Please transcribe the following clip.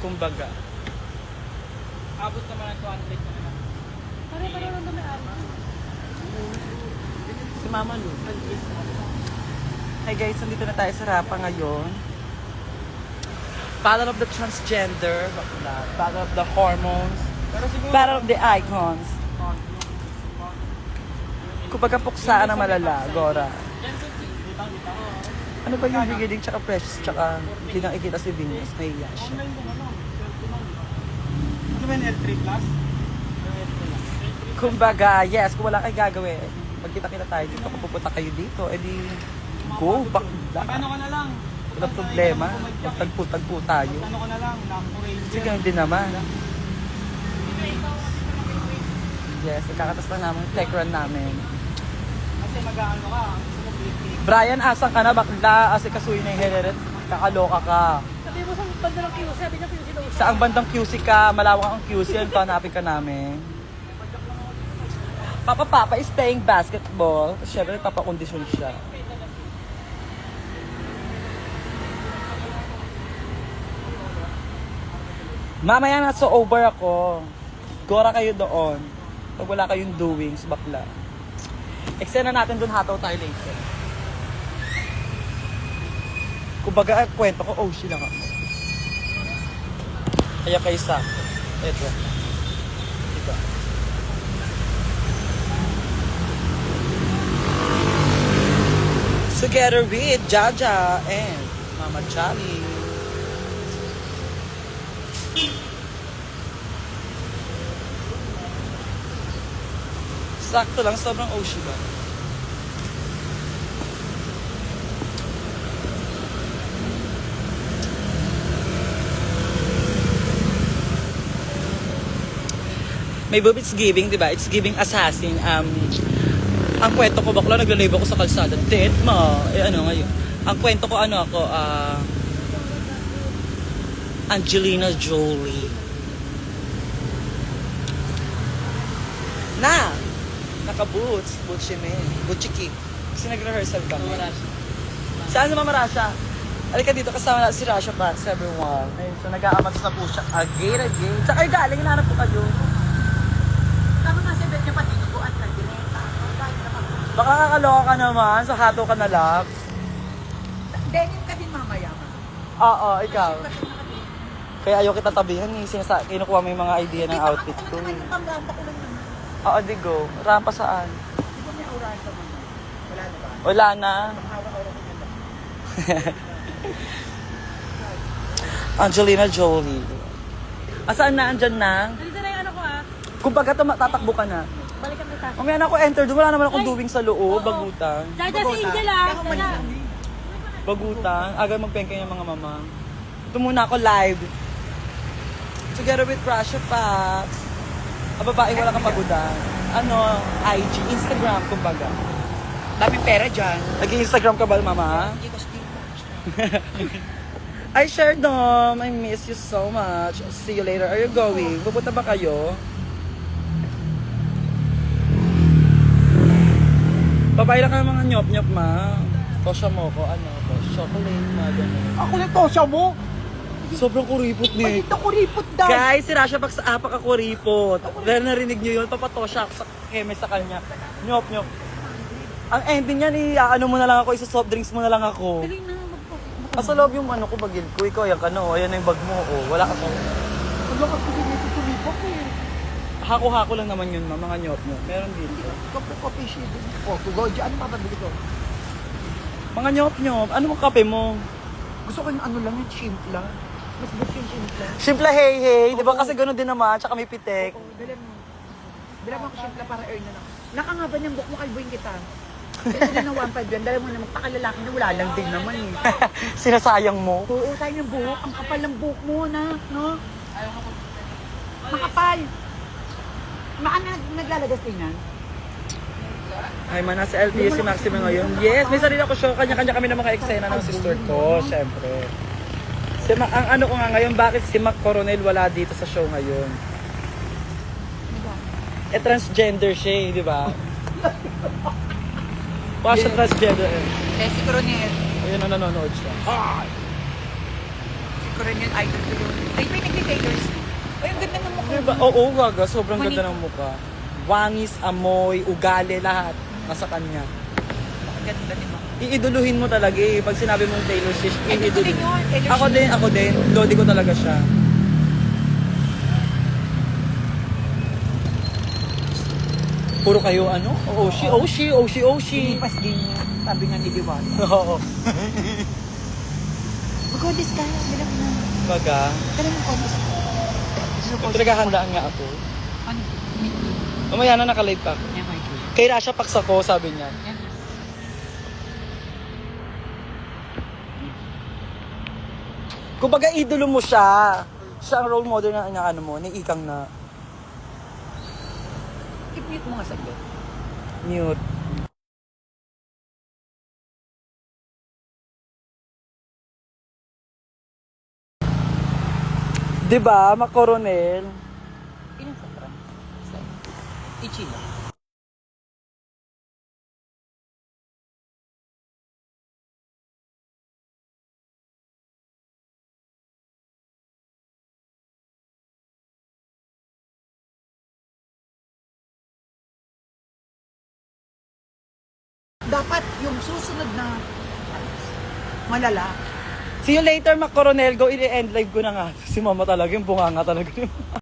kumbaga. Abot naman ang 200 na lang. Pare-pare lang naman ako. Si Mama Lu. Hi guys, nandito na tayo sa Rapa ngayon. Battle of the transgender, battle of the hormones, Pero siguro, battle of the icons. Kumbaga puksaan ang malala, Gora. Ano ba yung beginning tsaka precious tsaka hindi nang ikita si Venus, nahiya siya. online mo ano? Ano ba yung L3 Plus? Kumbaga, yes, kung wala kayo gagawin, magkita-kita tayo dito, kung pupunta kayo dito, edi go, bakla. Ano ka na lang? Walang problema, magtagpo-tagpo tayo. Ano ka na lang? Lampo Ranger. Sige, hindi naman. Yes, ikakatas lang namin, tech run namin. Kasi mag-ano ka? Brian, asan ka na? Bakla, asikasuhin na yung heleret. Kakaloka ka. Sabi mo sa bandang QC, sabi niya QC daw. Saang bandang QC ka? Malawak ang QC, ano to, hanapin ka namin. Papa is playing basketball. Tapos syempre, papakondisyon siya. Mamaya na, so over ako. Gora kayo doon. Pag wala kayong doings, bakla. Eksena natin doon, hataw tayo later. Kumbaga, kwento ko, oh, shit lang ako. Kaya kayo sa, eto. Diba? Together with Jaja and Mama Jolly. Sakto lang, sobrang oshi ba? May boob, it's giving, di ba? It's giving assassin. Ang kwento ko, bakla, nagla-live ako sa kalsada. Dead ma. Ano ngayon? Ang kwento ko, ano ako, Angelina Jolie. Naka-boots. Butchiki. Kasi nag-rehearsal kami. Saan sa Mama Rasha? Alika dito, kasama na si Rasha pa, everyone. Ayun, so nag-aamag sa po siya. Again. Saan kayo galing? Hinahanap po kayo. Tama nga sabi niya pati nubuan ka din. Baka kakaloka ka naman, so hato ka na lang. Denim ka din mamaya. Oo, ikaw. Kaya ayaw kita tabihan eh. Kinukuha mo yung mga idea ng outfit ko. Ano pang ganda ko lang naman. Oo, di go. Rampa saan? Di ba may aurahan ka mama? Wala na ba? Wala na. Hawa-aura ko na lang. Angelina Jolie. Asaan na? Andyan na? Nandito na yung ano ko ah. Kumbaga tatakbo ka na. Balikan kita. Mamaya na ako enter doon. Wala naman akong doing sa loob. Bagutan. Jaja si Angel ah. Bagutan. Aga magpengkay ng mga mama. Ito muna ako live. Together with Rasha Pax. Babae, wala kang pagudan. Ano, IG, Instagram, kumbaga. Daming pera dyan. Nag-Instagram ka ba, mama? I shared them. I miss you so much. See you later. Are you going? Pupunta ba kayo? Babae lang ka ng mga nyop-nyop, ma. Tosya mo ko, ano ko, chocolate, mga ganun. Ako na tosya mo. Sobrang kuripot ni. Ito ko ripot daw. Guys, si Rasha Pax apak ako kuripot. Dahil narinig nyo yun, papatosya ako sa keme sa kanya. Nyop-nyop. Ang ending niya, ano mo na lang ako, isa soft drinks mo na lang ako. Dali na. Nasa loob yung ano ko, bagil ko. Ikaw, yan ka no. Ayan na yung bag mo. Oh, wala ka to. Ang lakas kasi dito ko ripot eh. Hako-hako lang naman yun, ma. Mga nyop-nyop. Meron dito. Kape siya din. Oh, kugo dyan. Ano papabili ko? Mga nyop-nyop. Ano mo kape mo? Gusto ko yung ano lang yung chimpla. Mas gusto yung chimpla. Simple hey. Di ba kasi gano'n din naman? Tsaka may pitek. Oo, dala mo. Dala mo ako chimpla para earn na lang. Nakangaba niyang buhok mo, kalbuin kita. Dala din ng 1.5 yan. Dala mo na magpakalalaki na wala lang din naman eh. Sinasayang mo. Oo, tayo ng buhok. Ang kapal ng buhok mo na, no? Makapal. Maano naglalagas tingnan? Ay man, nasa LTS si Maxime ngayon. Yes, may sarili ako show. Kanya-kanya kami ng mga eksena ng sister ko, syempre. Ang ano ko nga ngayon, bakit si Mac Coronel wala dito sa show ngayon? Transgender siya di ba? Baka siya transgender eh. Si Coronel. Ayun, nanonood siya. ko rin yun, idol ko yun. Ay, may nagtitailors. Ay, ang ganda ng mukha. Diba? Oo, gaga. Sobrang Manito. ganda ng mukha. Wangis, amoy, ugali, lahat. Nasa kanya. Ang ganda, di ba? Iiduluhin mo talaga eh. Pag sinabi mong Taylor Swift, Ay, gusto din iiduluhin. yun. Taylor Ako Swift. din, ako din. Lodi ko talaga siya. Puro kayo ano? Oshi, Oshi, Oshi, Oshi. Pilipas din niya. Sabi nga ni Diwata. Oo. Mag-contest ka. Bilang na. Baga. Kailan mo contest ka? Pinaghahandaan nga ako. Ano? Mamaya na nakalive pa ako. Yan, my God. Kay Rasha Pax ako, sabi niya. Yan. Kumbaga idolo mo siya. Siya ang role model na ano mo, ni Ikang na I-mute mo nga saglit. mute. Diba, Makoronel? Ilan sa pram? Ichilo. Dapat yung susunod na malala. See you later, Makoronel. Go i-end live ko na nga. Si mama talaga, yung bunga nga talaga.